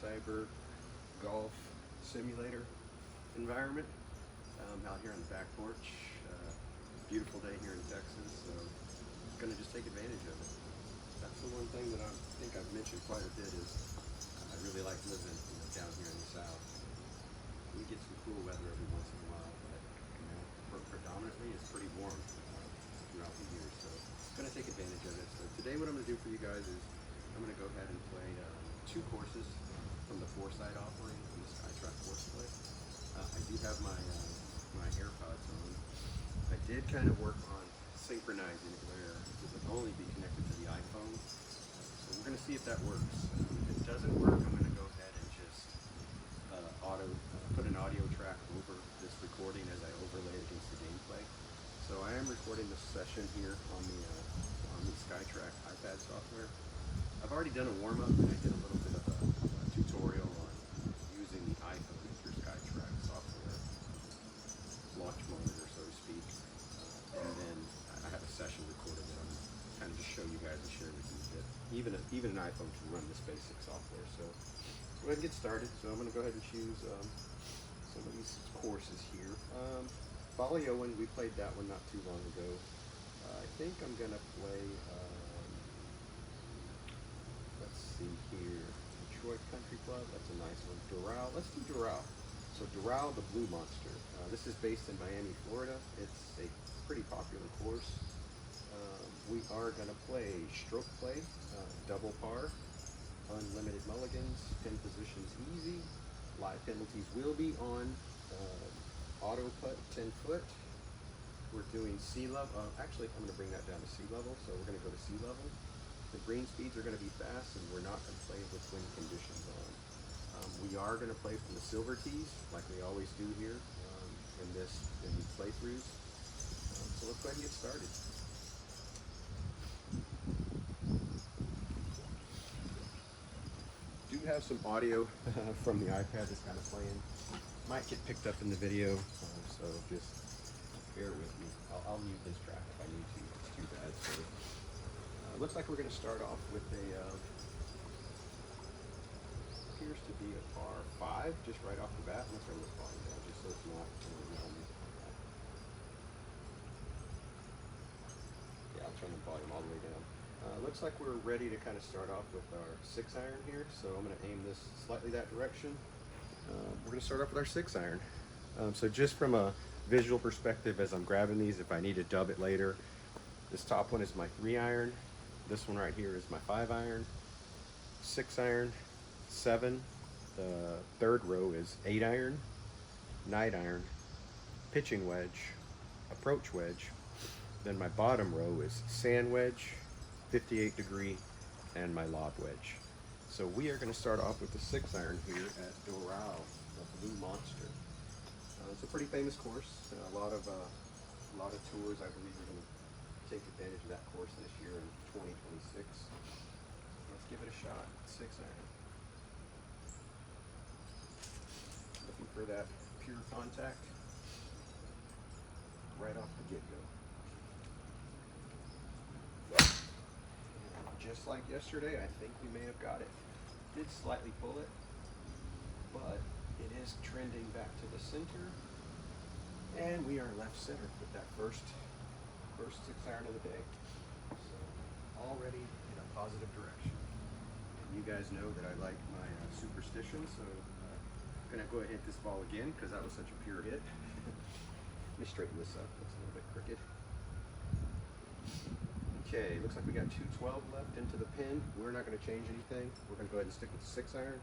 cyber golf simulator environment out here on the back porch. Beautiful day here in Texas, so I'm going to just take advantage of it. That's the one thing that I think I've mentioned quite a bit is I really like living down here in the South. We get some cool weather every once in a while, but predominantly it's pretty warm throughout the year, so I'm going to take advantage of it. So today what I'm going to do for you guys is I'm going to go ahead and play 2 courses from the ForeSight offering from the SkyTrak course play. I do have my my AirPods on. I did kind of work on synchronizing it where it would only be connected to the iPhone. So we're going to see if that works. If it doesn't work, I'm going to go ahead and just put an audio track over this recording as I overlay it against the gameplay. So I am recording this session here on the SkyTrak iPad software. I've already done a warm-up and I did a little bit of a tutorial on using the iPhone with your SkyTrak software launch monitor, so to speak. And then I have a session recorded that I'm kind of just show you guys and share with you that even an iPhone can run this basic software. So go ahead and get started. So I'm going to go ahead and choose some of these courses here. Bali Owen, we played that one not too long ago. I think I'm going to play, let's see here, Detroit Country Club, that's a nice one. Doral, let's do Doral. So Doral the Blue Monster. This is based in Miami, Florida. It's a pretty popular course. We are going to play stroke play, double par, unlimited mulligans, 10 positions easy. Live penalties will be on auto putt 10 foot. We're doing sea level. Actually, I'm going to bring that down to sea level. So we're going to go to sea level. The green speeds are going to be fast, and we're not going to play with wind conditions on. We are going to play from the silver tees, like we always do here in these playthroughs. So let's go ahead and get started. Do have some audio from the iPad that's kind of playing. Might get picked up in the video, so just bear with me. I'll mute this track if I need to. It's too bad. So looks like we're going to start off with appears to be a par 5 just right off the bat. Let's turn this volume down just so it's not overwhelming. Yeah, I'll turn the volume all the way down. Looks like we're ready to kind of start off with our 6-iron here, so I'm going to aim this slightly that direction. We're going to start off with our 6-iron. So just from a visual perspective, as I'm grabbing these, if I need to dub it later, this top one is my 3-iron. This one right here is my 5-iron. 6-iron, 7. The third row is 8-iron, 9-iron, pitching wedge, approach wedge. Then my bottom row is sand wedge, 58 degree, and my lob wedge. So we are going to start off with the 6-iron here at Doral, the Blue Monster. It's a pretty famous course. A lot of tours, I believe, are going to take advantage of that course this year in 2026. Let's give it a shot. 6-iron. Looking for that pure contact right off the get-go. Just like yesterday, I think we may have got it. Did slightly pull it, but it is trending back to the center, and we are left center with that first 6-iron of the day. So already in a positive direction. And you guys know that I like my superstition, so I'm gonna go ahead and hit this ball again because that was such a pure hit. Let me straighten this up. Looks a little bit crooked. Okay, looks like we got 212 left into the pin. We're not going to change anything. We're going to go ahead and stick with the 6-iron.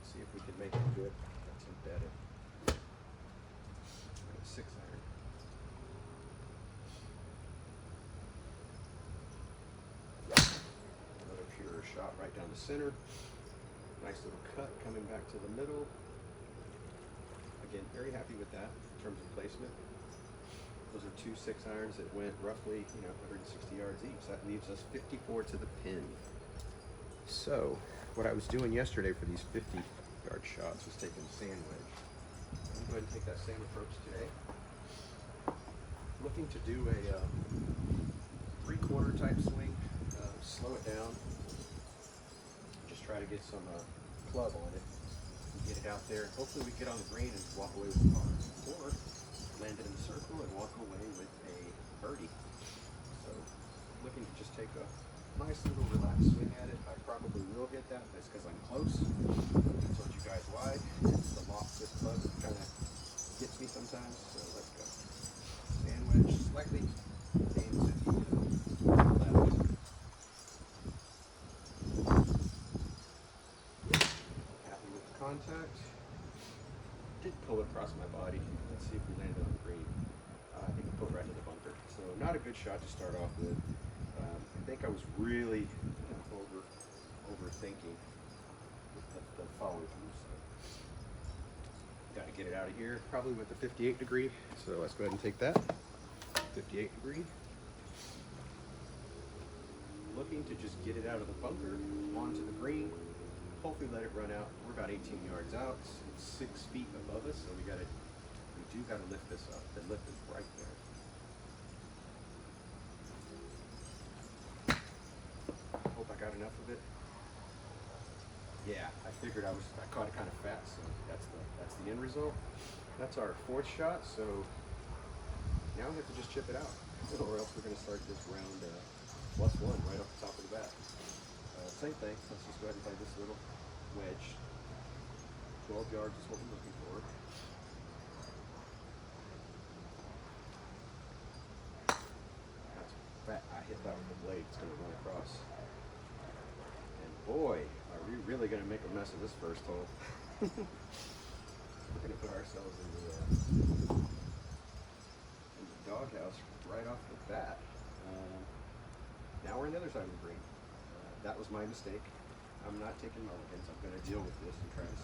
See if we can make it good. Let's embed it. 6-iron. Another pure shot right down the center. Nice little cut coming back to the middle. Again, very happy with that in terms of placement. Those are 2 6-irons that went roughly 160 yards each. That leaves us 54 to the pin. So what I was doing yesterday for these 50-yard shots was taking the sand wedge. I'm going to go ahead and take that same approach today. Looking to do a 3/4 type swing, slow it down, just try to get some club on it. get it out there. Hopefully we get on the green and walk away with a par, or land it in the circle and walk away with a birdie. So looking to just take a nice little relaxed swing at it. I probably will hit that. That's because I'm close. I told you guys why. The loft this club kind of gets me sometimes. So let's go. Sandwich slightly aims at the left. Happy with the contact. Did pull it across my body. Let's see if we landed on the green. I think it pulled right into the bunker. So not a good shot to start off with. I think I was really overthinking the follow through. So got to get it out of here. Probably with the 58 degree. So let's go ahead and take that. 58 degree. Looking to just get it out of the bunker onto the green. Hopefully let it run out. We're about 18 yards out. It's 6 feet above us, so we do gotta lift this up. The lift is right there. Hope I got enough of it. Yeah, I figured I caught it kind of fat, so that's the end result. That's our 4th shot, so now we have to just chip it out, or else we're gonna start this round +1 right off the top of the bat. Same thing. Let's just go ahead and play this little wedge. 12 yards is what we're looking for. I hit that with the blade. It's going to run across. And boy, are we really going to make a mess of this first hole. We're going to put ourselves in the doghouse right off the bat. Now we're on the other side of the green. That was my mistake. I'm not taking mulligans. I'm going to deal with this and try to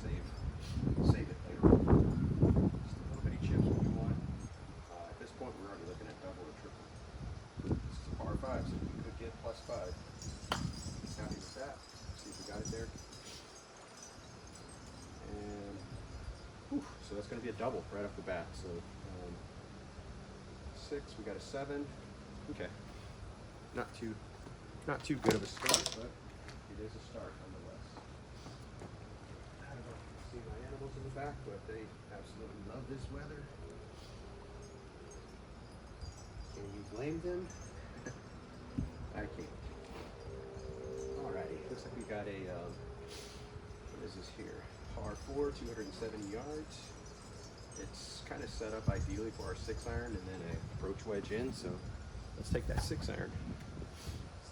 save it later on. Just a little bitty chips when we want. At this point, we're already looking at double or triple. This is a par 5, so we could get +5. Happy with that. See if we got it there. And whew, so that's going to be a double right off the bat. So 6, we got a 7. Okay, not too good of a start, but it is a start nonetheless. I don't know if you can see my animals in the back, but they absolutely love this weather. Can you blame them? I can't. Alrighty, looks like we got a, what is this here? Par 4, 270 yards. It's kind of set up ideally for our 6-iron and then an approach wedge in, so let's take that 6-iron.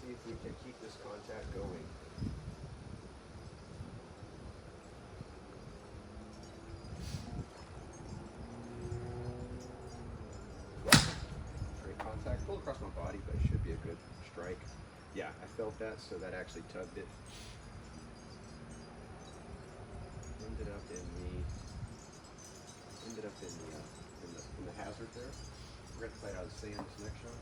See if we can keep this contact going. Great contact. Pulled across my body, but it should be a good strike. Yeah, I felt that, so that actually tugged it. Ended up in the hazard there. We're gonna play it out of the sand this next shot.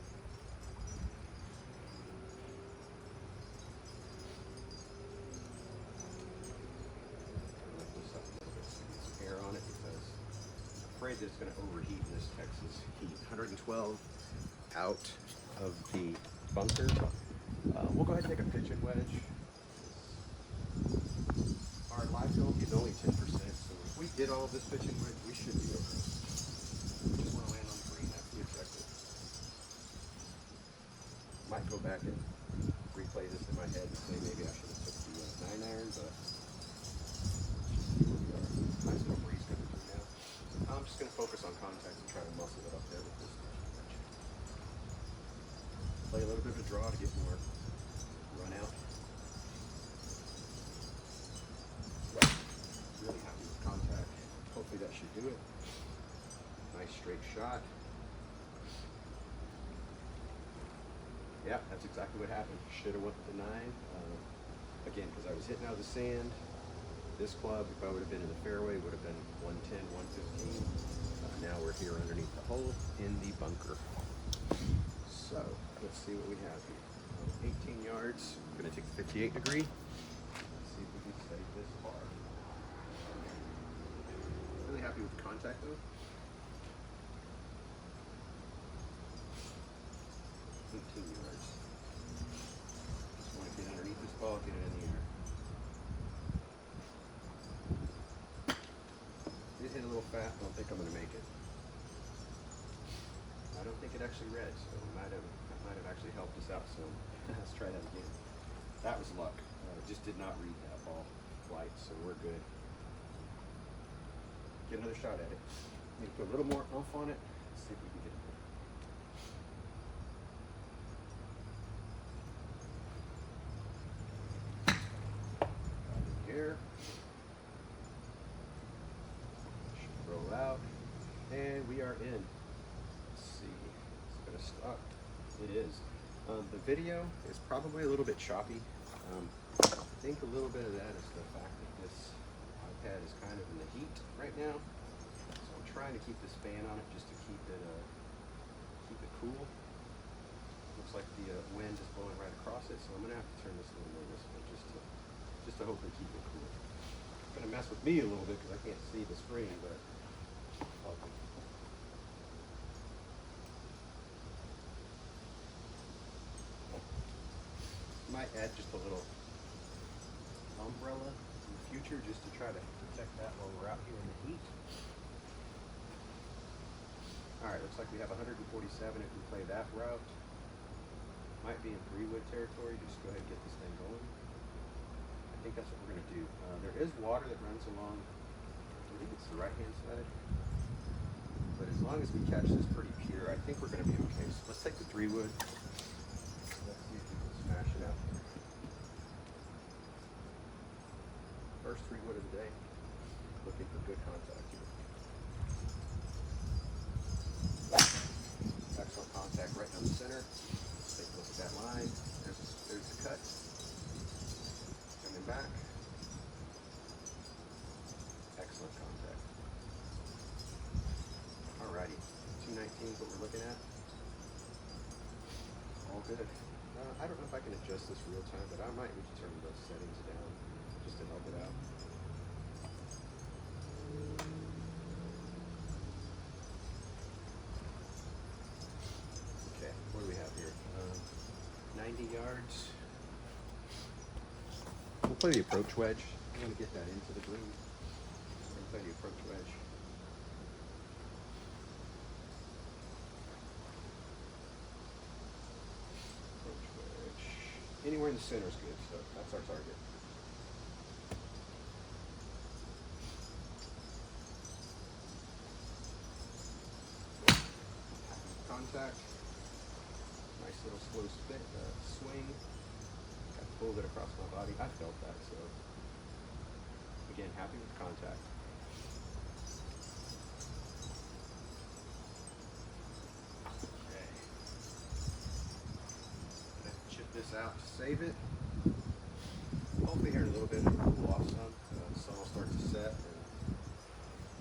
Afraid that it's going to overheat in this Texas heat. 112 out of the bunker. We'll go ahead and take a pitch and wedge. Our live field is only 10%, so if we did all of this pitch and wedge, we should be okay. We just want to land on the green. That's the objective. Might go back and replay this in my head and say maybe I should have took the 9-iron, but nice little breeze coming through now. I'm just going to focus on contact and try to muscle it up there with this. Play a little bit of a draw to get more run out. Really happy with contact. Hopefully that should do it. Nice straight shot. Yeah, that's exactly what happened. Should have went with the 9. Again, because I was hitting out of the sand. This club, if I would have been in the fairway, would have been 110, 115. Now we're here underneath the hole in the bunker. So let's see what we have here. 18 yards. I'm going to take the 58 degree. Let's see if we can save this par. Really happy with the contact though. 18 yards. Just want to get underneath this ball, get it in the air. I'm going to make it. I don't think it actually read, so that might have actually helped us out some. Let's try that again. That was luck. It just did not read that ball flight, so we're good. Get another shot at it. Maybe put a little more oomph on it. Let's see if we can get it. Here. Should roll out. And we are in. Let's see. It's going to stop. It is. The video is probably a little bit choppy. I think a little bit of that is the fact that this iPad is kind of in the heat right now. So I'm trying to keep this fan on it just to keep it cool. Looks like the wind is blowing right across it, so I'm going to have to turn this a little more this way just to hopefully keep it cool. It's going to mess with me a little bit because I can't see the screen, but okay. Might add just a little umbrella in the future just to try to protect that while we're out here in the heat. Alright, looks like we have 147 if we play that route. Might be in 3-wood territory, just go ahead and get this thing going. I think that's what we're going to do. There is water that runs along, I think it's the right hand side. But as long as we catch this pretty pure, I think we're going to be okay. So let's take the 3-wood. Let's see if we can smash it out. First 3-wood of the day. Looking for good contact here. Excellent contact right down the center. Let's take a look at that line. There's the cut. Coming back. Excellent contact. Alrighty. 219 is what we're looking at. All good. I don't know if I can adjust this real time, but I might need to turn those settings down just to help it out. Okay, what do we have here? 90 yards. We'll play the approach wedge. I'm going to get that into the green. We're going to play the approach wedge. Anywhere in the center is good, so that's our target. Contact. Nice little slow swing. Got pulled it across my body. I felt that, so again, happy with the contact. This out to save it. Hopefully here in a little bit it'll cool off some. The sun will start to set and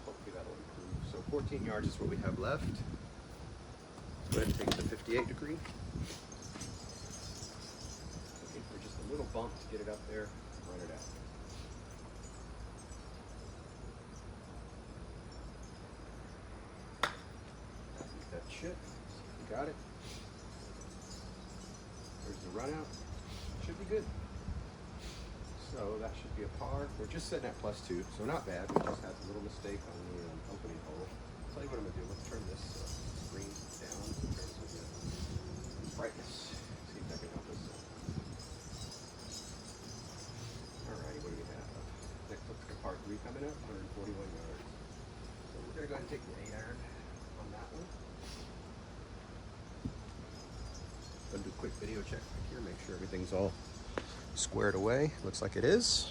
hopefully that'll improve. So 14 yards is what we have left. Go ahead and take the 58 degree. Looking for just a little bump to get it up there and run it out. That chip. You got it. There's the run out. Should be good. So that should be a par. We're just sitting at +2, so not bad. We just had a little mistake on the opening hole. I'll tell you what I'm going to do. Let's turn this screen down in terms of the brightness. See if that can help us. Alrighty, what do we have? Next looks like a par 3 coming up, 141 yards. So we're going to go ahead and take the 8-iron on that one. Gonna do a quick video check back here, make sure everything's all squared away. Looks like it is.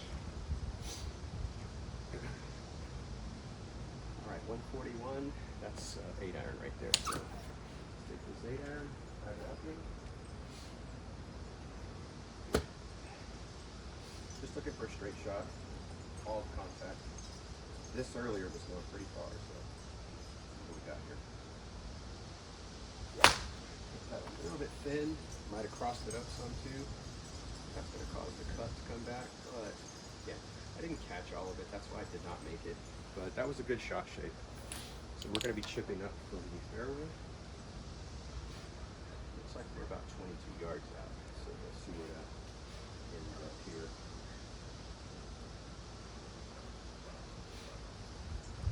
All right, 141. That's 8-iron right there. So take this 8-iron, add it up here. Just looking for a straight shot. All contact. This earlier was going pretty far, so what we got here. That a little bit thin, might have crossed it up some too. That's going to cause the cut to come back, but yeah, I didn't catch all of it. That's why I did not make it, but that was a good shot shape. So we're going to be chipping up from the fairway. Looks like we're about 22 yards out, so we'll see where that ends up here.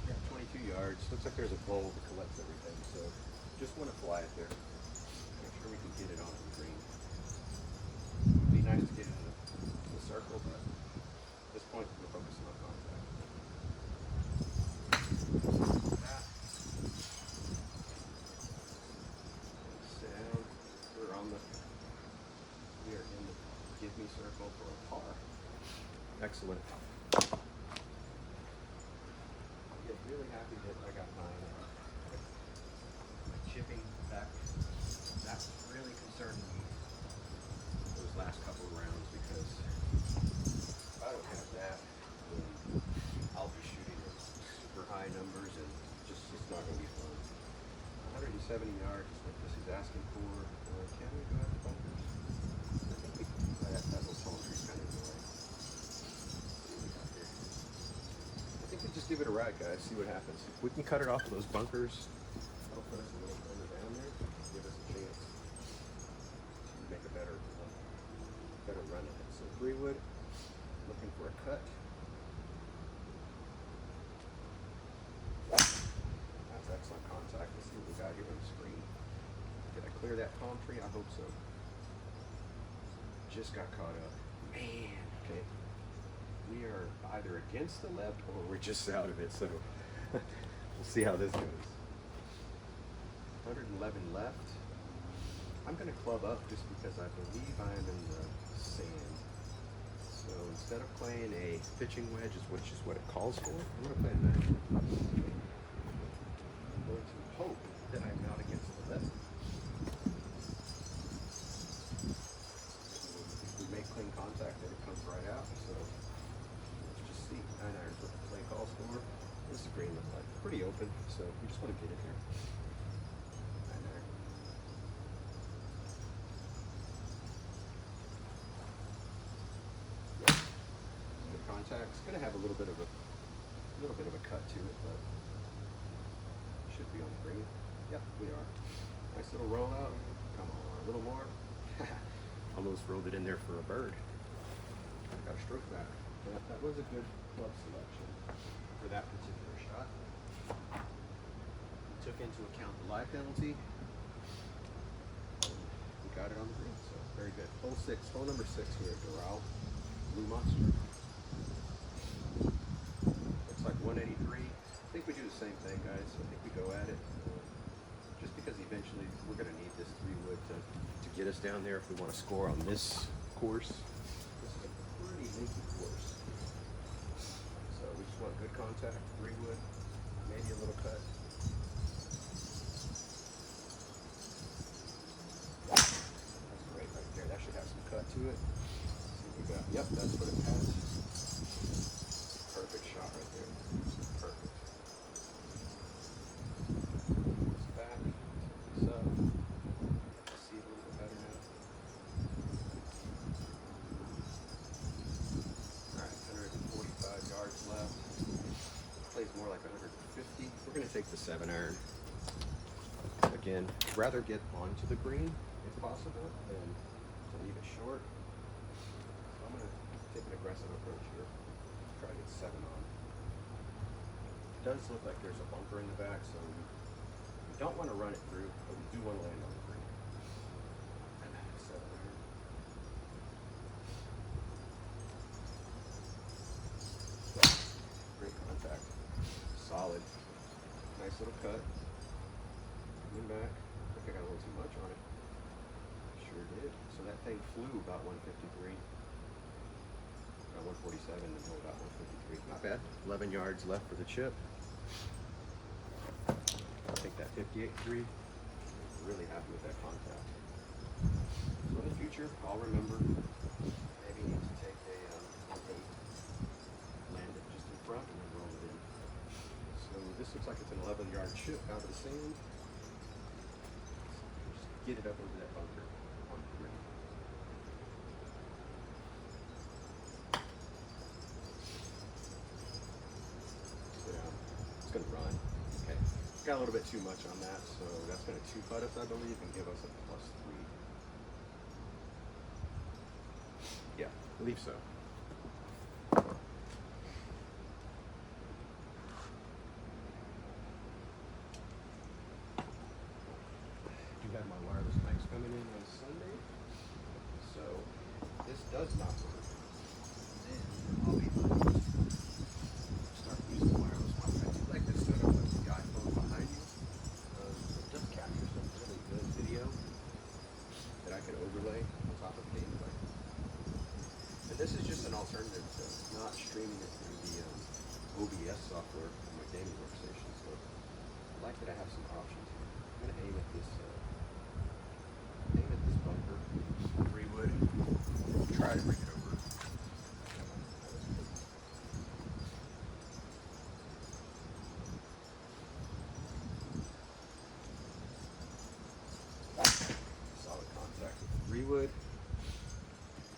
Yeah, 22 yards. yards. Looks like there's a bowl that collects everything, so just want to fly it there. Make sure we can get it on the green. It'd be nice to get into the circle, but at this point we're focusing on contact. Sound. We are in the give me circle for a par. Excellent. Get really happy that I got my chipping back. That's really concerned me those last couple of rounds, because if I don't have that, then I'll be shooting at super high numbers and it's not going to be fun. 170 yards is what this is asking for. Can we go after bunkers? I think that little tall tree's kind of in the way. I think we just give it a ride, guys. See what happens. If we can cut it off of those bunkers, that'll put us a little further down there. Give us a chance to make a better run at it. So 3-wood, looking for a cut. That's excellent contact. Let's see what we got here on the screen. Did I clear that palm tree? I hope so. Just got caught up. Man, okay. We are either against the left or we're just out of it, so we'll see how this goes. 111 left. I'm going to club up just because I believe I'm in the sand. So instead of playing a pitching wedge, which is what it calls for, I'm going to play a nine. I'm going to hope that I'm not against the left. If we make clean contact, then it comes right out. So let's just see. 9 irons what the play calls for. This is green looks like pretty open, so we just want to get it here. 9 iron. Good contact. It's going to have a little bit of a cut to it, but should be on the green. Yep, we are. Nice little rollout. Come on, a little more. Almost rolled it in there for a bird. Got a stroke back. Yeah, that was a good club selection for that particular shot. We took into account the lie penalty. We got it on the green, so very good. Hole number 6 here at Doral Blue Monster. Looks like 183. I think we do the same thing, guys. I think we go at it. Just because eventually we're going to need this 3-wood to get us down there if we want to score on this course. This is a pretty linky course. So we just want good contact, 3-wood, maybe a little cut. That's great right there. That should have some cut to it. See what we got. Yep, that's what it has. Perfect shot right there. Perfect. It's back. It's up. Let's see a little bit better now. Alright, 145 yards left. Plays more like 150. We're going to take the 7 iron. Again, rather get onto the green if possible than to leave it short. So I'm going to take an aggressive approach here. Try to get 7 on. It does look like there's a bunker in the back, so we don't want to run it through, but we do want to land on the green. 7 iron. Great contact. Solid. Nice little cut. Coming back. I think I got a little too much on it. Sure did. So that thing flew about 153. About 147 and no, about 153. Not bad. 11 yards left for the chip. I'll take that 58-3. Really happy with that contact. So in the future, I'll remember maybe need to take a 8, land it just in front and then roll it in. So this looks like it's an 11-yard chip out of the sand. Just get it up over that bunker on the green. It's going to run. Okay. Got a little bit too much on that, so that's going to 2-putt us, I believe, and give us a +3. Yeah, I believe so. does not work, then I'll be able to start using wireless mic. I do like this setup with the iPhone behind you. It does capture some really good video that I could overlay on top of gameplay. And this is just an alternative to not streaming it through the OBS software on my gaming workstation. So I like that I have some options here. I'm going to aim at this bunker, 3 wood, try to bring it over. Solid contact with the 3 wood.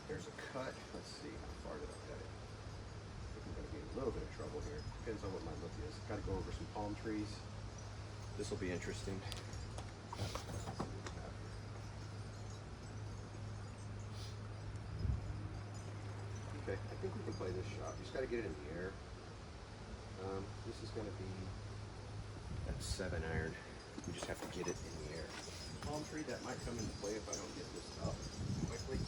There's a cut. Let's see, how far did I cut it? I think I'm going to be in a little bit of trouble here. Depends on what my look is. Got to go over some palm trees. This will be interesting. Okay, I think we can play this shot. You just got to get it in the air. This is going to be that 7-iron. We just have to get it in the air. Palm tree, that might come into play if I don't get this up quickly.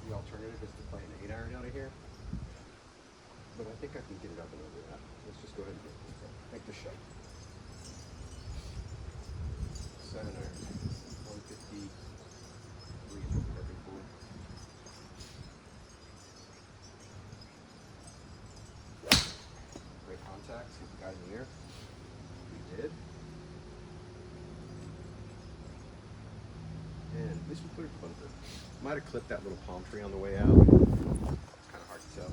The alternative is to play an 8-iron out of here. But I think I can get it up and over that. Let's just go ahead and make the shot. 7-iron. 153 is what we're looking for. Great contact. See the guy in the air. We did. And at least we put it in bunker. Might have clipped that little palm tree on the way out. It's kind of hard to tell.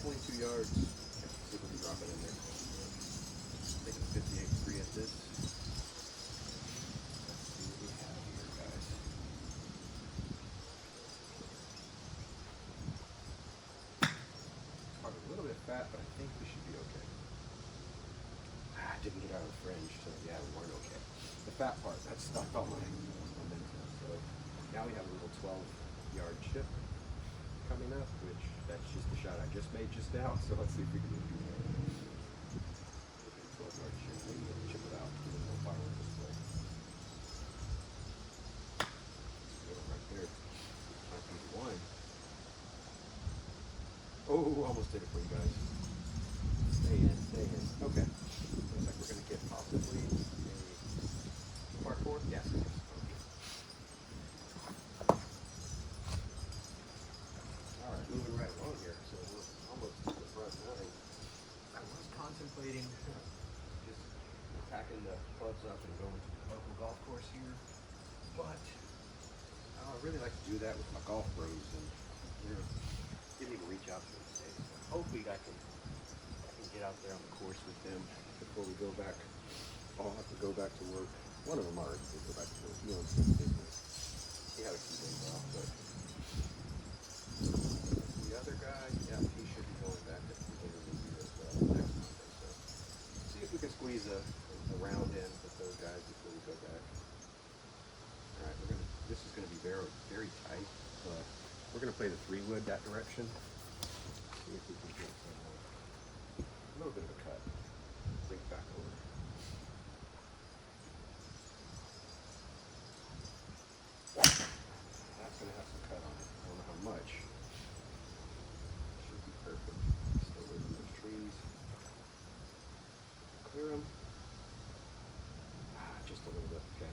22 yards. Okay, see if we can drop it in there. Taking a 58.3 at this. Let's see what we have here, guys. Probably a little bit fat, but I think we should be okay. Didn't get out of the fringe, so yeah, we weren't okay. The fat part, that's stuck on my momentum. So now we have a little 12-yard chip coming up, which that's just the shot I just made just now. So let's see if we can do that. 12-yard chip, maybe chip it out, give it a little power this way. Right there. Might be the one. Oh, almost did it for you guys. Stay in, stay in. Okay. Looks like we're going to get possibly a par 4. Yes. Okay. All right, moving right along here. So we're almost to the front nine. I was contemplating just packing the clubs up and going to the local golf course here, but I really like to do that with my golf bros, and didn't even reach out to them today. So hopefully I can get out there on the course with them before we go back. I'll have to go back to work. One of them already did go back to work. He owns some business. He had a few days off, but the other guy, yeah, he should be going back to the interview as well next Monday. So see if we can squeeze a round in with those guys before we go back. All right, this is gonna be very, very tight, but we're gonna play the 3 wood that direction. See if we can get a little bit of a cut. Bring it back over. That's gonna have some cut on it. I don't know how much. Should be perfect. Stay away from those trees. Clear them. Just a little bit. Okay.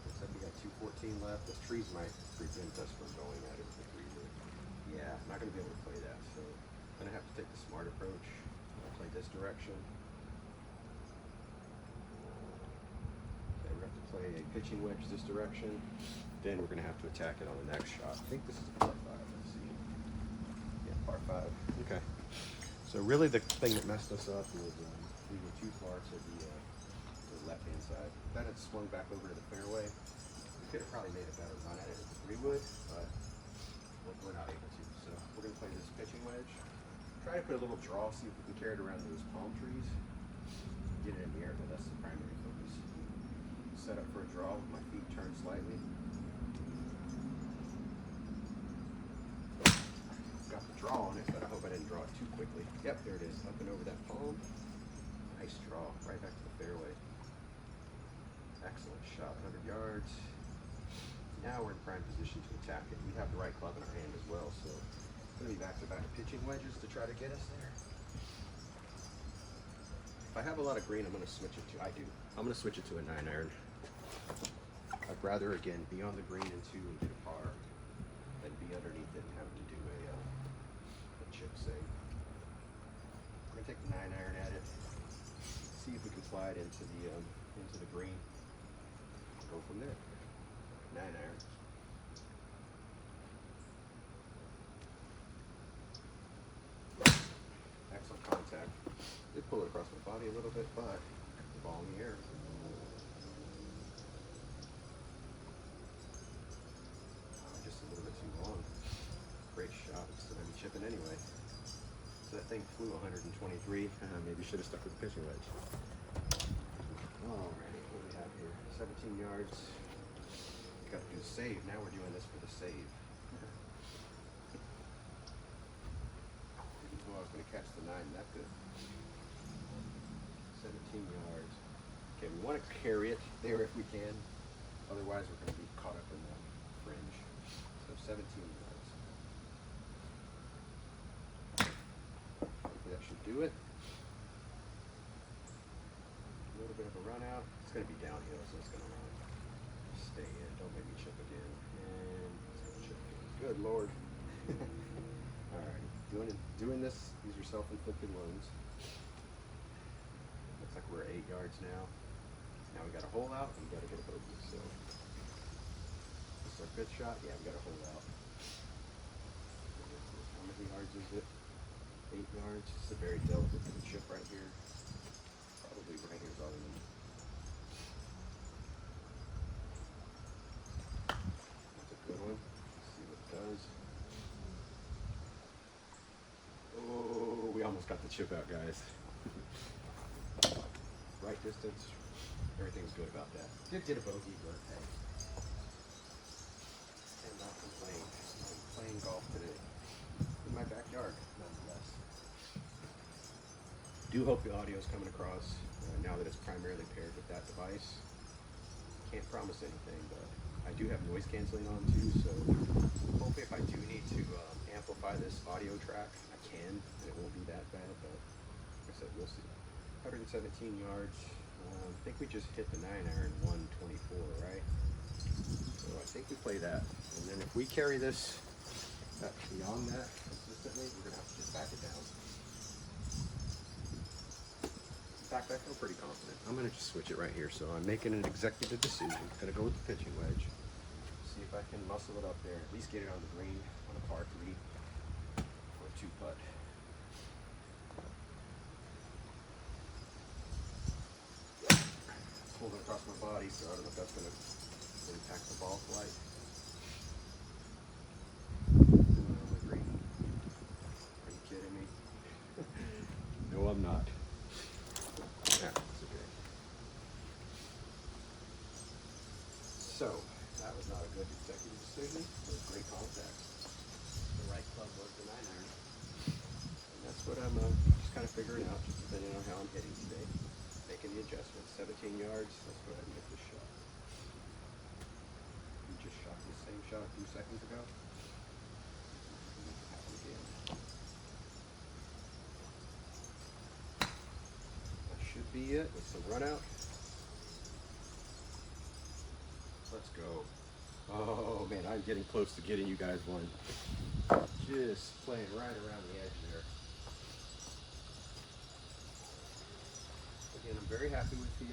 Looks like we got 214 left. Those trees might prevent us from going at it with the 3 wood. Yeah, I'm not going to be able to play that, so I'm going to have to take the smart approach. I'll play this direction. Okay, we're going to have to play a pitching wedge this direction. Then we're going to have to attack it on the next shot. I think this is a par 5. Let's see. Yeah, par 5. Okay. So really the thing that messed us up was we were too far to the left-hand side. If that had swung back over to the fairway, we could have probably made a better run at it with the 3 wood, but we're not able to. So we're going to play this pitching wedge. Try to put a little draw, see if we can carry it around those palm trees. Get it in the air, though. That's the primary focus. Set up for a draw with my feet turned slightly. draw on it, but I hope I didn't draw it too quickly. Yep, there it is, up and over that palm. Nice draw, right back to the fairway. Excellent shot, 100 yards. Now we're in prime position to attack it. We have the right club in our hand as well, so it's going to be back-to-back pitching wedges to try to get us there. If I have a lot of green, I'm going to switch it to, I'm going to switch it to a 9-iron. I'd rather, again, be on the green in 2 and get a par than be underneath it and have to do a chip save. I'm going to take the 9-iron at it, see if we can slide into the green, go from there. 9-iron. Excellent contact. Did pull it across my body a little bit, but the ball in the air. Just a little bit too long. Great shot. It's going to be chipping anyway. So that thing flew 123. Maybe should have stuck with the pitching wedge. Alrighty, what do we have here? 17 yards. Got to do the save. Now we're doing this for the save. Didn't know I was going to catch the 9 that good. 17 yards. Okay, we want to carry it there if we can. Otherwise, we're going to be caught up in the fringe. So 17 yards. Hopefully that should do it. A little bit of a run out. It's going to be downhill, so it's going to run. Stay in. Don't make me chip again. And it's going to chip again. Good Lord. Alright, doing this. These are self-inflicted wounds. Looks like we're at 8 yards now. Now we got a hole out and we got to get a bogey. So this is our 5th shot. Yeah, we got a hole out. How many yards is it? 8 yards. It's a very delicate chip right here. Probably right here is all we need. That's a good one. Let's see what it does. Oh, we almost got the chip out, guys. Right distance. Everything's good about that. Did get a bogey, but hey. Cannot complain. I'm playing golf today. In my backyard, nonetheless. Do hope the audio is coming across now that it's primarily paired with that device. Can't promise anything, but I do have noise canceling on too, so hopefully if I do need to amplify this audio track, I can, and it won't be that bad, but like I said, we'll see. 117 yards. I think we just hit the 9-iron 124, right? So I think we play that, and then if we carry this beyond that consistently, we're gonna have to just back it down. In fact, I feel pretty confident. I'm gonna just switch it right here. So I'm making an executive decision. Gonna go with the pitching wedge. See if I can muscle it up there. At least get it on the green on a par 3 or 2 putt. Pulled it across my body, so I don't know if that's gonna impact the ball flight. On the green. Are you kidding me? No, I'm not. So, that was not a good executive decision. It was great contact. The right club was the 9-iron. And that's what I'm just kind of figuring out, just depending on how I'm hitting today. Making the adjustments. 17 yards. Let's go ahead and get this shot. We just shot the same shot a few seconds ago. That should be it with some run out. Let's go. Oh man, I'm getting close to getting you guys one. Just playing right around the edge there. Again, I'm very happy with the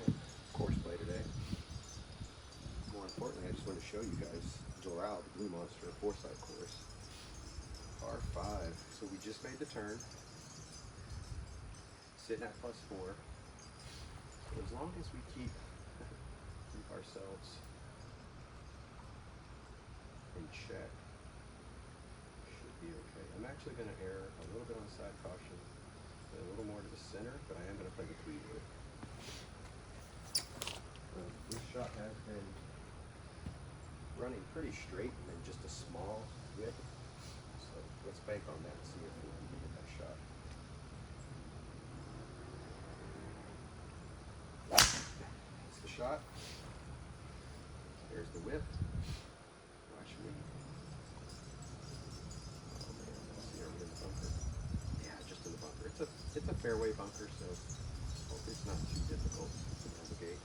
course play today. More importantly, I just want to show you guys Doral Blue Monster ForeSight course. Par 5. So we just made the turn. Sitting at +4. So as long as we keep ourselves in check, should be okay. I'm actually going to err a little bit on side caution, a little more to the center, but I am going to play the 3-wood. This shot has been running pretty straight and then just a small whip, so Let's bank on that and see if we can get that shot. That's the shot. There's the whip. Watch me. Oh man, let's see, are we in the bunker? Yeah, just in the bunker. It's a fairway bunker, so hopefully it's not too difficult to navigate.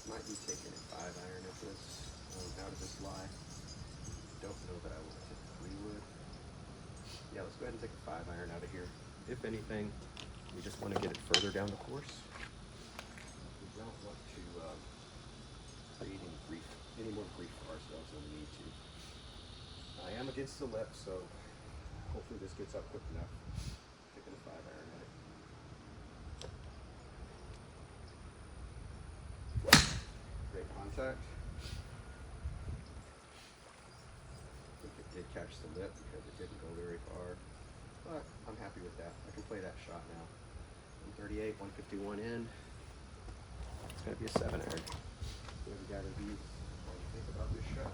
Might be taking a 5-iron at this. How does this lie? Don't know that I will take a 3-wood. Yeah, let's go ahead and take a 5-iron out of here. If anything, we just want to get it further down the course. We don't want to create any more grief for ourselves than we need to. I am against the lip, so hopefully this gets up quick enough. Taking a 5-iron at it. Great contact. I think it did catch the lip because it didn't go very far, but I'm happy with that. I can play that shot now. 138, 151 in. It's going to be a 7-iron. What do we got to be? What do you think about this shot?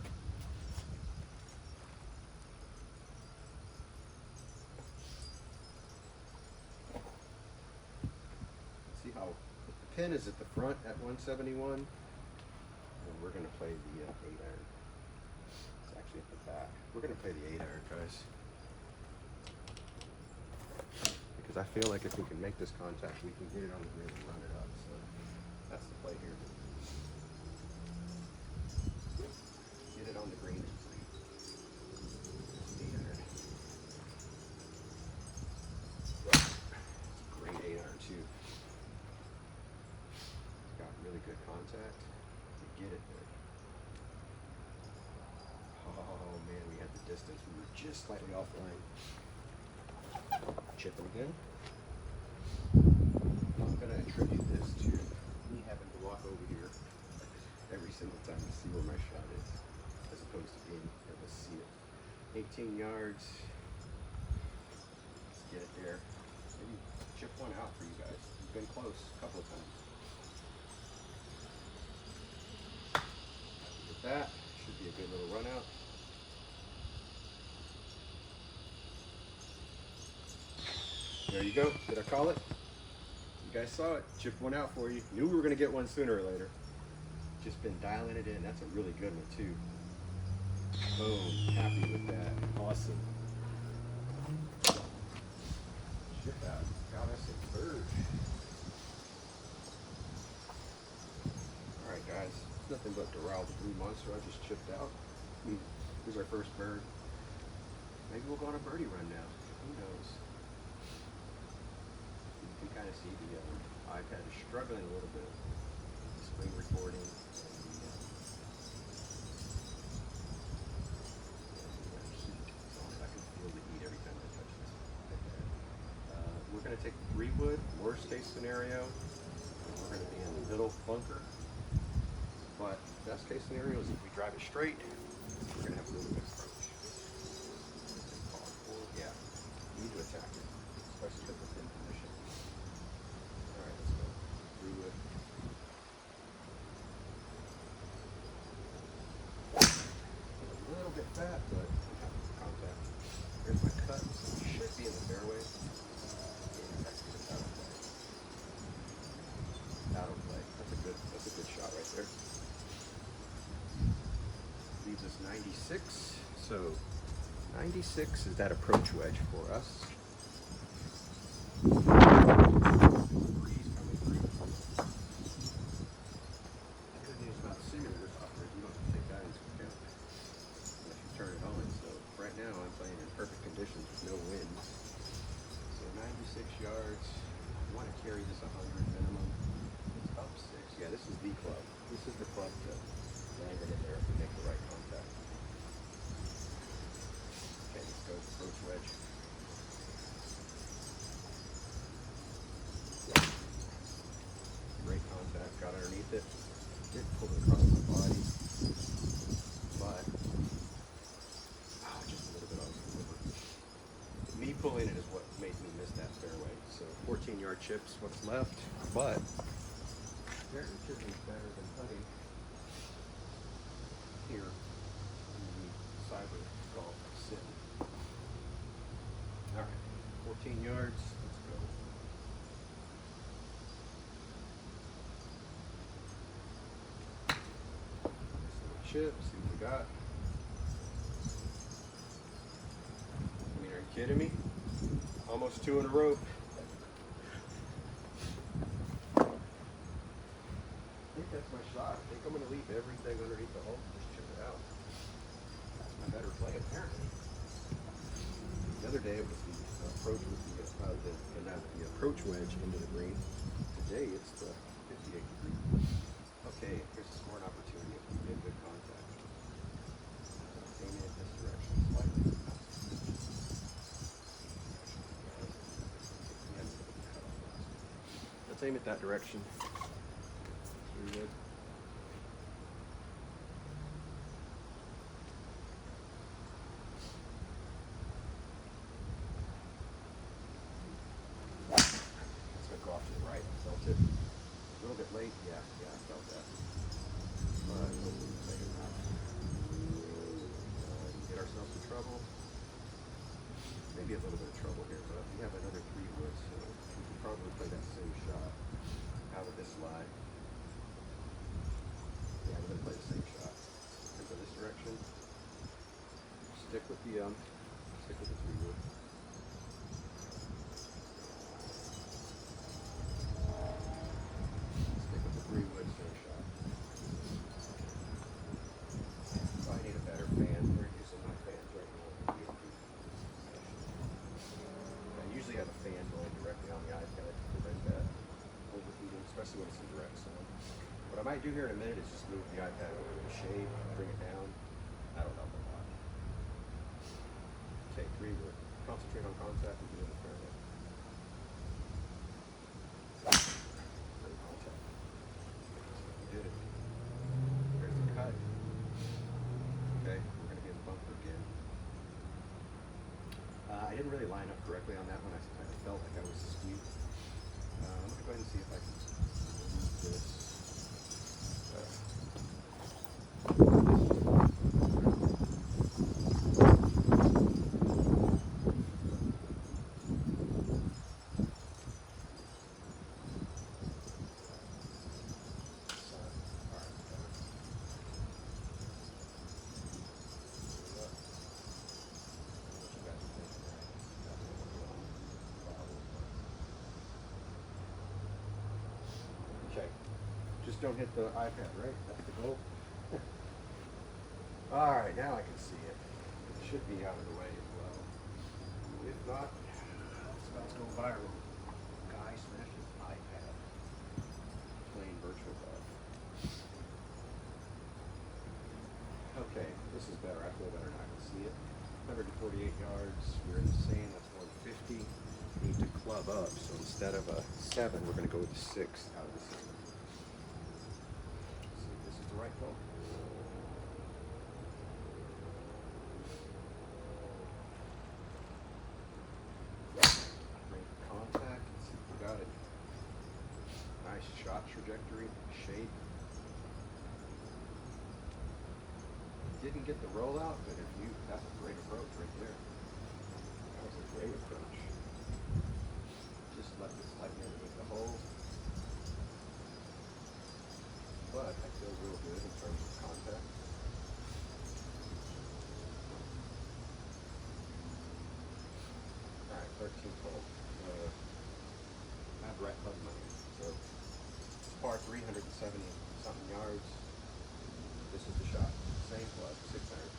See how the pin is at the front at 171, and we're going to play the 8-iron. It's actually at the back. We're going to play the 8-iron, guys. Because I feel like if we can make this contact, we can get it on the green and run it up. So that's the play here. Get it on the green and free. 8-iron. Great 8-iron too. Got really good contact to get it there. Oh man, we had the distance. We were just slightly offline. Chip it again. I'm going to attribute this to me having to walk over here every single time to see where my shot is, as opposed to being able to see it. 18 yards. Let's get it there. Maybe chip one out for you guys. You've been close a couple of times. With that, should be a good little run out. There you go. Did I call it? You guys saw it. Chipped one out for you. Knew we were going to get one sooner or later. Just been dialing it in. That's a really good one too. Boom. Happy with that. Awesome. Chip out. Got us a bird. Alright guys. It's nothing but Doral Blue Monster I just chipped out. Here's our first bird. Maybe we'll go on a birdie run now. Who knows? You can kind of see the iPad is struggling a little bit. The screen recording. And the heat. I can feel the heat every time I touch this. We're going to take the 3-wood, worst case scenario. We're going to be in the middle bunker. But best case scenario is if we drive it straight, we're going to have a really good approach. Yeah, we need to attack it, especially because it's in position. Alright, let's go. 3-wood. A little bit fat, but I'm happy with the contact. Here's my cut, so it should be in the fairway. Yeah, that's good. That'll play. That'll play. That's a good shot right there. Leaves us 96. So 96 is that approach wedge for us. Breeze coming through. The good news about the simulator software is you don't have to take that into account unless you turn it on. So right now I'm playing in perfect conditions with no wind. So 96 yards. I want to carry this 100 minimum. It's up 6. Yeah, this is the club. This is the club to land it in there if we make the right contact. Okay, let's go approach wedge. Great contact, got underneath it. Did pull it across my body, but just a little bit off the liver. Me pulling it is what made me miss that fairway. So 14-yard chips, what's left, but apparently chipping is better than putting here in the SimGolf Sim. 15 yards. Let's go. Nice little chip. See what we got. I mean, are you kidding me? Almost 2 in a row. I think that's my shot. I think I'm going to leave everything underneath the hole and just chip it out. That's my better play, apparently. The other day it was the approach with the approach wedge into the green. Today it's the 58 degree. Okay, here's a scoring opportunity if we get good contact. Aim it this direction slightly. Let's aim it that direction. Very good. Go off to the right. I felt it. A little bit late. Yeah, I felt that. But hopefully we'll take it out. Get ourselves in trouble. Maybe a little bit of trouble here, but we have another 3 wood, so we can probably play that same shot. How would this lie? Yeah, we're gonna play the same shot. Go this direction. Stick with the 3 wood. Especially when it's in direct sun. What I might do here in a minute is just move the iPad over to the shade, bring it down. That'll help a lot. Okay, 3 wood. Concentrate on contact and get in the fairway. Great contact. You did it. There's the cut. Okay, we're going to be in the bunker again. I didn't really line up correctly on that one. I felt like I was skewed. I'm going to go ahead and see if I can move this. Okay, just don't hit the iPad, right? That's the goal. All right, now I can see it. It should be out of the way as well. If not, it's about to go viral. Guy smashes iPad playing virtual golf. Okay, this is better. I feel better now. I can see it. 148 yards. We're in the same. That's 150. We need to club up. So instead of a 7, we're going to go with a 6 out of the 7. See if this is the right goal. Great contact. Let's see if we got it. Nice shot trajectory, shape. Didn't get the rollout, but that's a great approach right there. That was a great approach. Just left it slightly underneath the hole. But I feel real good in terms of contact. Alright, 13th hole. I have right club money. So it's par 370 something yards. This is the shot. Same club, 600.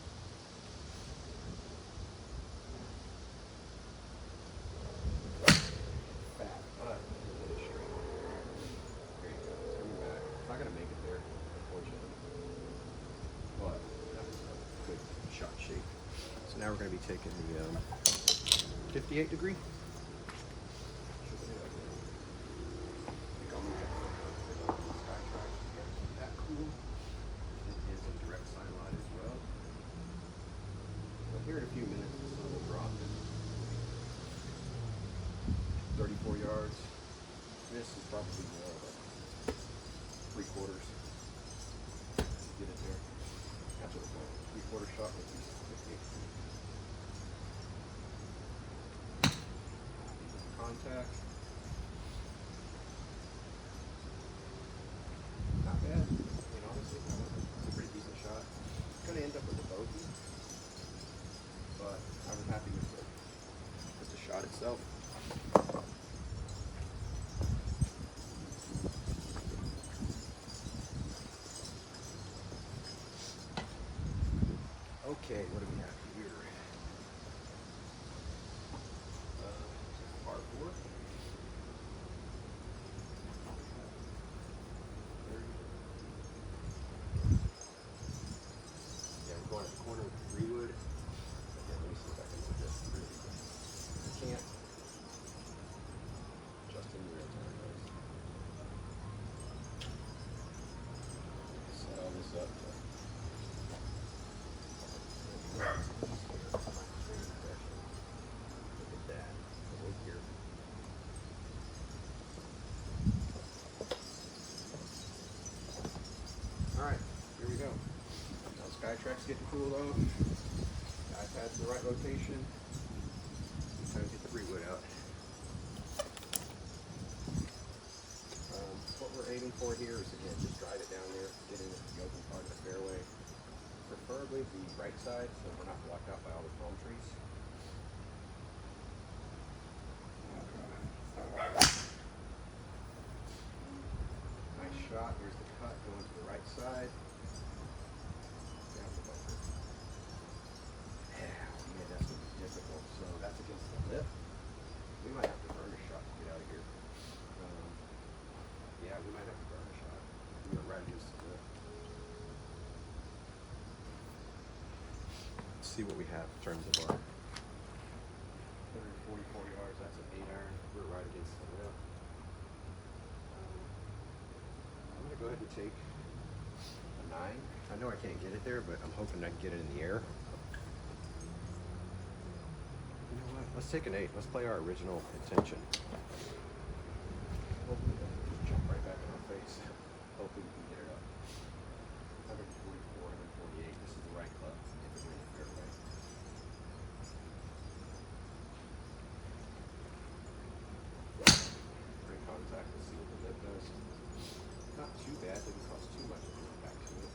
Fat, but really straight. There you go. It's coming back. It's not going to make it there, unfortunately. But that was a good shot shape. So now we're going to be taking the 58 degree. Should be like that. I think I'll move that SkyTrak to keep that cool. Is a direct sideline as well. But here in a few minutes, the sun will drop it. 34 yards. This is probably more of a 3/4. Get it there. That's what it's like. 3/4 shot with these 58 feet. contact. Not bad. I mean, honestly, that was a pretty decent shot. Gonna end up with a bogey, but I was happy with the shot itself. Okay, what do we have here? Par 4. Yeah, we're going to the corner with the 3-wood. Okay, let me see if I can do this really quick. I can't. Just in real time, guys. Set all this up. Look at that. Look here. Alright, here we go. Now SkyTrak's getting cooled off. The iPad's in the right location. Time to get the 3-wood out. What we're aiming for here is, again, just drive it down there, get in the open part of the fairway. Preferably the right side, so we're not blocked out by all the palm trees. Nice shot. Here's the cut going to the right side. Down the bunker. Yeah, man, that's going to be difficult. So that's against the lip. We might have to burn a shot to get out of here. Yeah, we might have to burn a shot. We were right against the lip. See what we have in terms of our 144 yards. That's an 8-iron. We're right against the lip. I'm going to go ahead and take a 9. I know I can't get it there, but I'm hoping I can get it in the air. You know what? Let's take an 8. Let's play our original intention. Hopefully it doesn't just jump right back in our face. Hopefully we can get it up. 144, 148. This is the right club. Fairway. Great contact. Let's see what the lip does. Not too bad. Didn't cost too much to get back to it.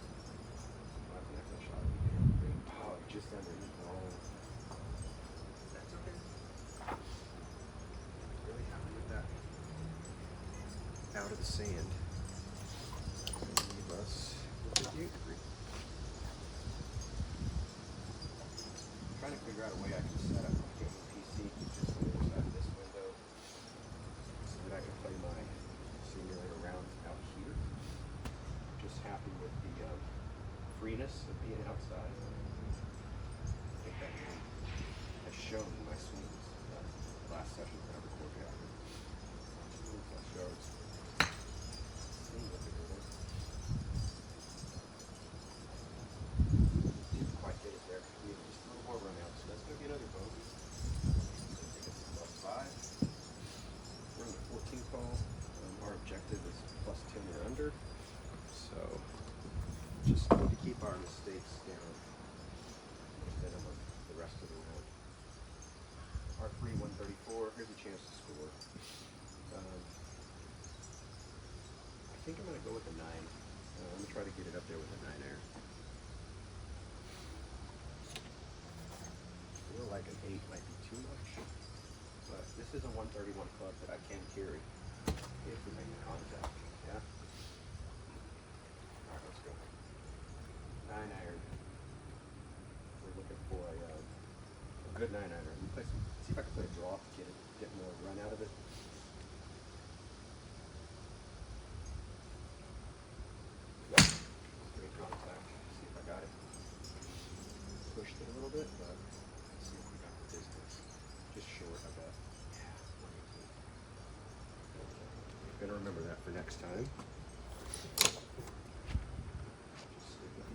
That's an excellent shot. Oh, just underneath the hole. That's okay. Really happy with that. Out of the sand. Leave us with a 58 degree. Trying to figure out a way I can set up my gaming PC just on the other side of this window so that I can play my simulator around out here. Just happy with the freeness of being outside. I think that really has shown in my swings last session that I recorded out. 20+ yards. Didn't quite get it there. We have just a little more run out, so that's going to be another bogey. Take us to +5. We're on the 14th hole. Our objective is +10 or under. So just need to keep our mistakes down to a minimum the rest of the round. Our 3, 134. Here's a chance to score. I think I'm going to go with a 9. I'm going to try to get it up there with a 9-iron. I feel like an 8 might be too much, but this is a 131 club that I can carry if we make the contact. Yeah? Alright, let's go. 9-iron. We're looking for a good 9-iron. See if I can play a draw, get more run out of it. Great contact. See if I got it. Pushed it a little bit, but let's see if we got the distance. Just short, I bet. Yeah, 118. Gonna remember that for next time. Just stick with the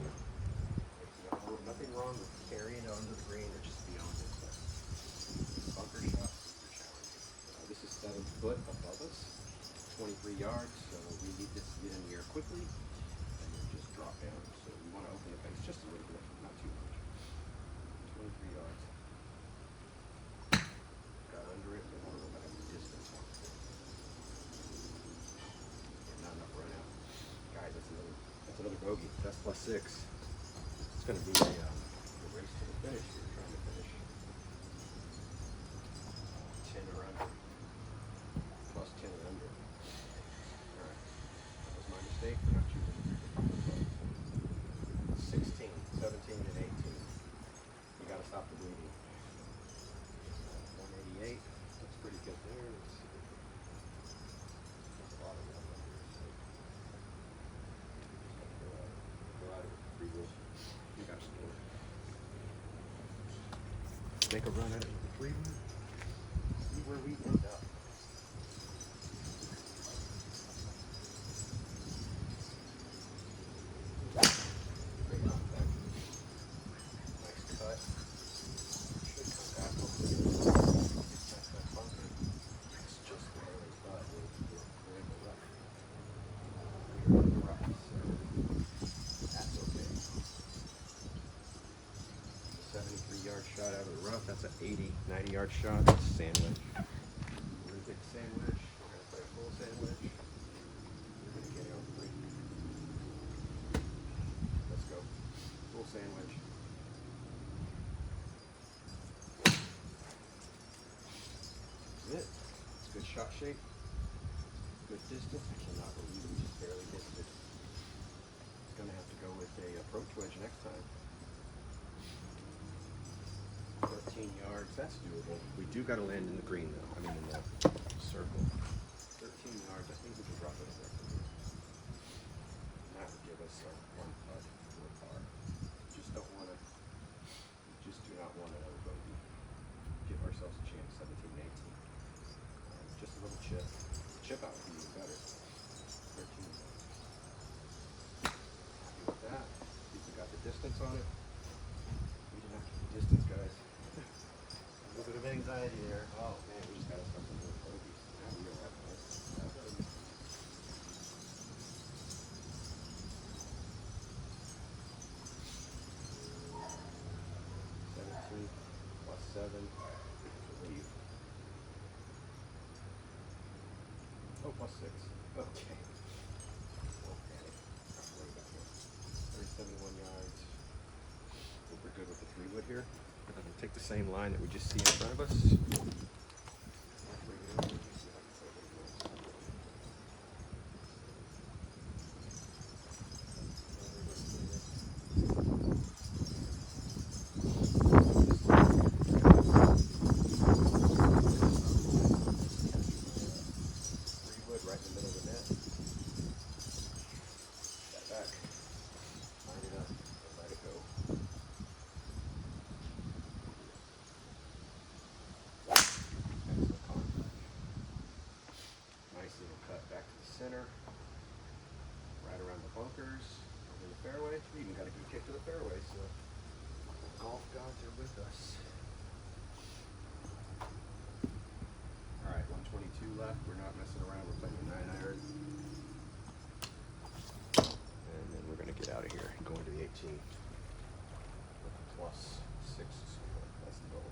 8. Nothing wrong with carrying it onto the green or just beyond it. Bunker shot, super challenging. This is 7 foot above us, 23 yards, so we need this to get in the air quickly and then just drop down. So we want to open the face just a little bit, not too much. 23 yards. Got under it. +6. It's going to be a race to the finish here, trying to finish 10 or under, plus 10 or under. All right, that was my mistake for not choosing 16, 17, and 18. You got to stop the bleeding. 188, that's pretty good there. Let's see. That's a lot of that under. Go out of it, free will. You got to score. Make a run at it with the 3 wood. See where we end up. Great knock back. Nice cut. Should come back hopefully. That's that bunker. It's just barely cut. We're in the rough. We're in the rough, so that's okay. 73-yard shot out of the rough. That's an 80, 90-yard shot. That's a sandwich. We're going to take a sandwich. We're going to play a full sandwich. We're going to get out 3. Let's go. Full sandwich. That's it. It's good shot shape. Good distance. I cannot believe we just barely missed it. It's going to have to go with a approach wedge next time. 13 yards, that's doable. We do got to land in the green though. I mean in the circle. 13 yards, I think we can drop it in there. That would give us a 1 putt for a par. Just don't want to, just do not want another bogey. Give ourselves a chance, 17, 18. Just a little chip. Chip out would be even better. 13 yards. Happy with that. Think we got the distance on it. We didn't have to keep the distance, guys. A little bit of anxiety there. Oh man, we just got to start some little bogeys. Now we don't have to. 17 plus 7, I believe. Oh, plus 6. Okay. Don't panic. Not worry about it. 171 yards. I think we're good with the 3 wood here. We're going to take the same line that we just see in front of us. Right in the middle of the net. That back. Line it up and let it go. Excellent contact. Nice little cut back to the center. Right around the bunkers. Over the fairway. We even got a good kick to the fairway, so golf gods are with us. Alright, 122 left. We're not messing around. We're playing a 9-iron. And then we're going to get out of here and go into the 18. With a plus 6 score. That's the goal.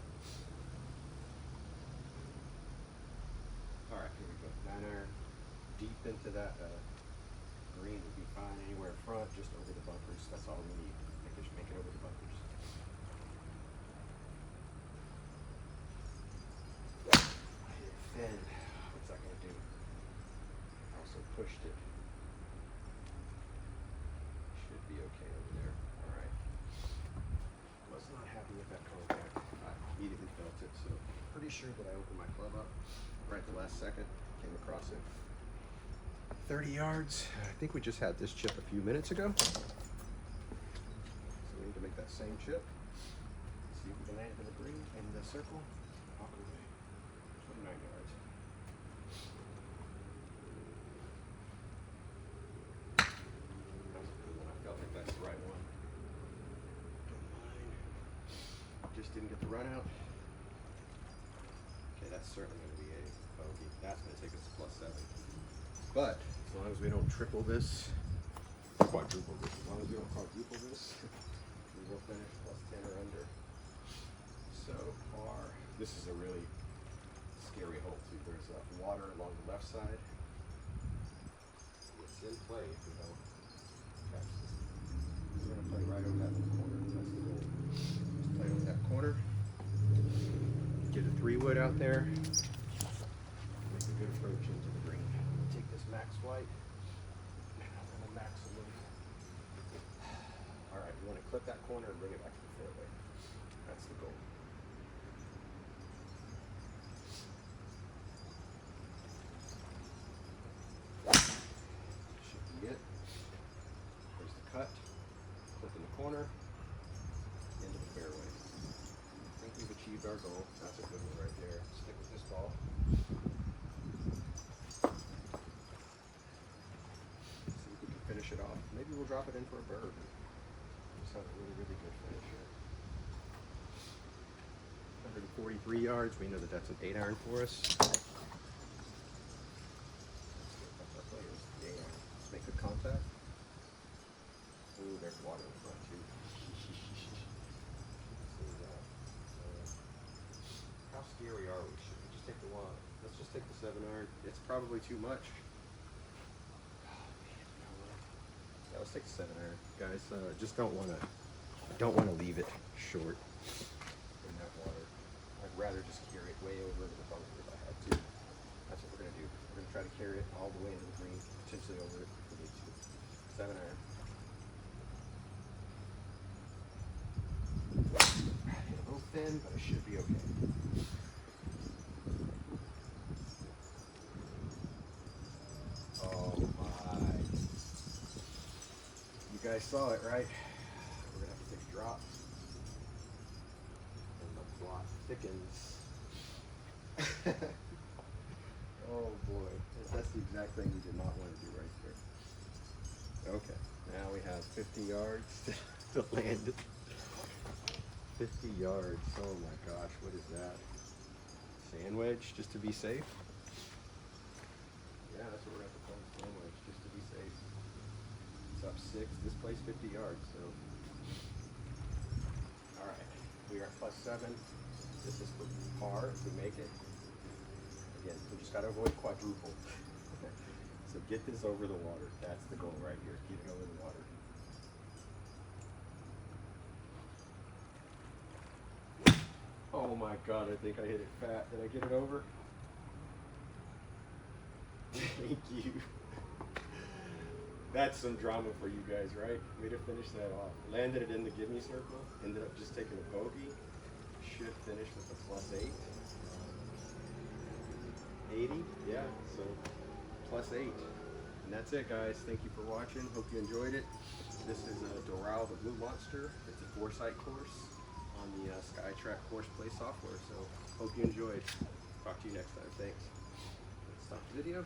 Alright, here we go. 9-iron. Deep into that green would be fine. Anywhere in front, just over the bunkers. That's all we need. Make it over the bunkers. Thin. What's that going to do? Also pushed it. Should be okay over there. Alright. Was not happy with that contact. I immediately felt it, so pretty sure that I opened my club up right at the last second. Came across it. 30 yards. I think we just had this chip a few minutes ago. So we need to make that same chip. See if we can land it in the green and the circle. Walk away. 29 yards. That was a good one. I felt like that's the right one. Don't mind. Just didn't get the run out. Okay, that's certainly going to be a bogey. That's going to take us to plus 7. But as long as we don't triple this, quadruple this, as long as we don't quadruple this, we will finish plus 10 or under. So par. This is a really scary hole too. There's water along the left side. It's in play if we don't catch this. We're gonna play right over that little corner. That's the goal. Just play over that corner. Get a 3-wood out there. Make a good approach into the green. Take this max white. I'm gonna maximum. All right, you want to clip that corner and bring it back to the fairway. That's the goal. Should be it. There's the cut. Clip in the corner. Into the fairway. I think we've achieved our goal. That's a good one right there. Stick with this ball. See if we can finish it off. Maybe we'll drop it in for a bird. Just have a really, really good finish here. 143 yards. We know that that's an 8-iron for us. Let's make good contact. Ooh, there's water in front too. How scary are we? Should we just take the one? Let's just take the 7-iron. It's probably too much. Yeah, let's take the 7-iron, guys. Just don't want to leave it short in that water. I'd rather just carry it way over to the bunker if I had to. That's what we're gonna do. We're gonna try to carry it all the way into the green, potentially over it if we need to. 7-iron. Hit a little thin, but it should be okay. Oh my. You guys saw it, right? We're gonna have to take a drop. And the plot thickens. Oh boy. That's the exact thing we did not want to do right there. Okay. Now we have 50 yards to land it. 50 yards. Oh my gosh, what is that? Sand wedge, just to be safe? Yeah, that's what we're going to call sand wedge, just to be safe. It's up 6, this plays 50 yards, so. Alright, we are at +7. This is for par if we make it. Again, we just got to avoid quadruple. So get this over the water. That's the goal right here. Get it over the water. Oh my god, I think I hit it fat. Did I get it over? Thank you. That's some drama for you guys, right? Way to finish that off. Landed it in the gimme circle. Ended up just taking a bogey. Should finish with a +8. 80, yeah, so +8. And that's it, guys. Thank you for watching. Hope you enjoyed it. This is Doral the Blue Monster. It's a ForeSight course on the SkyTrak course play software. So hope you enjoyed. Talk to you next time. Thanks. Let's stop the video.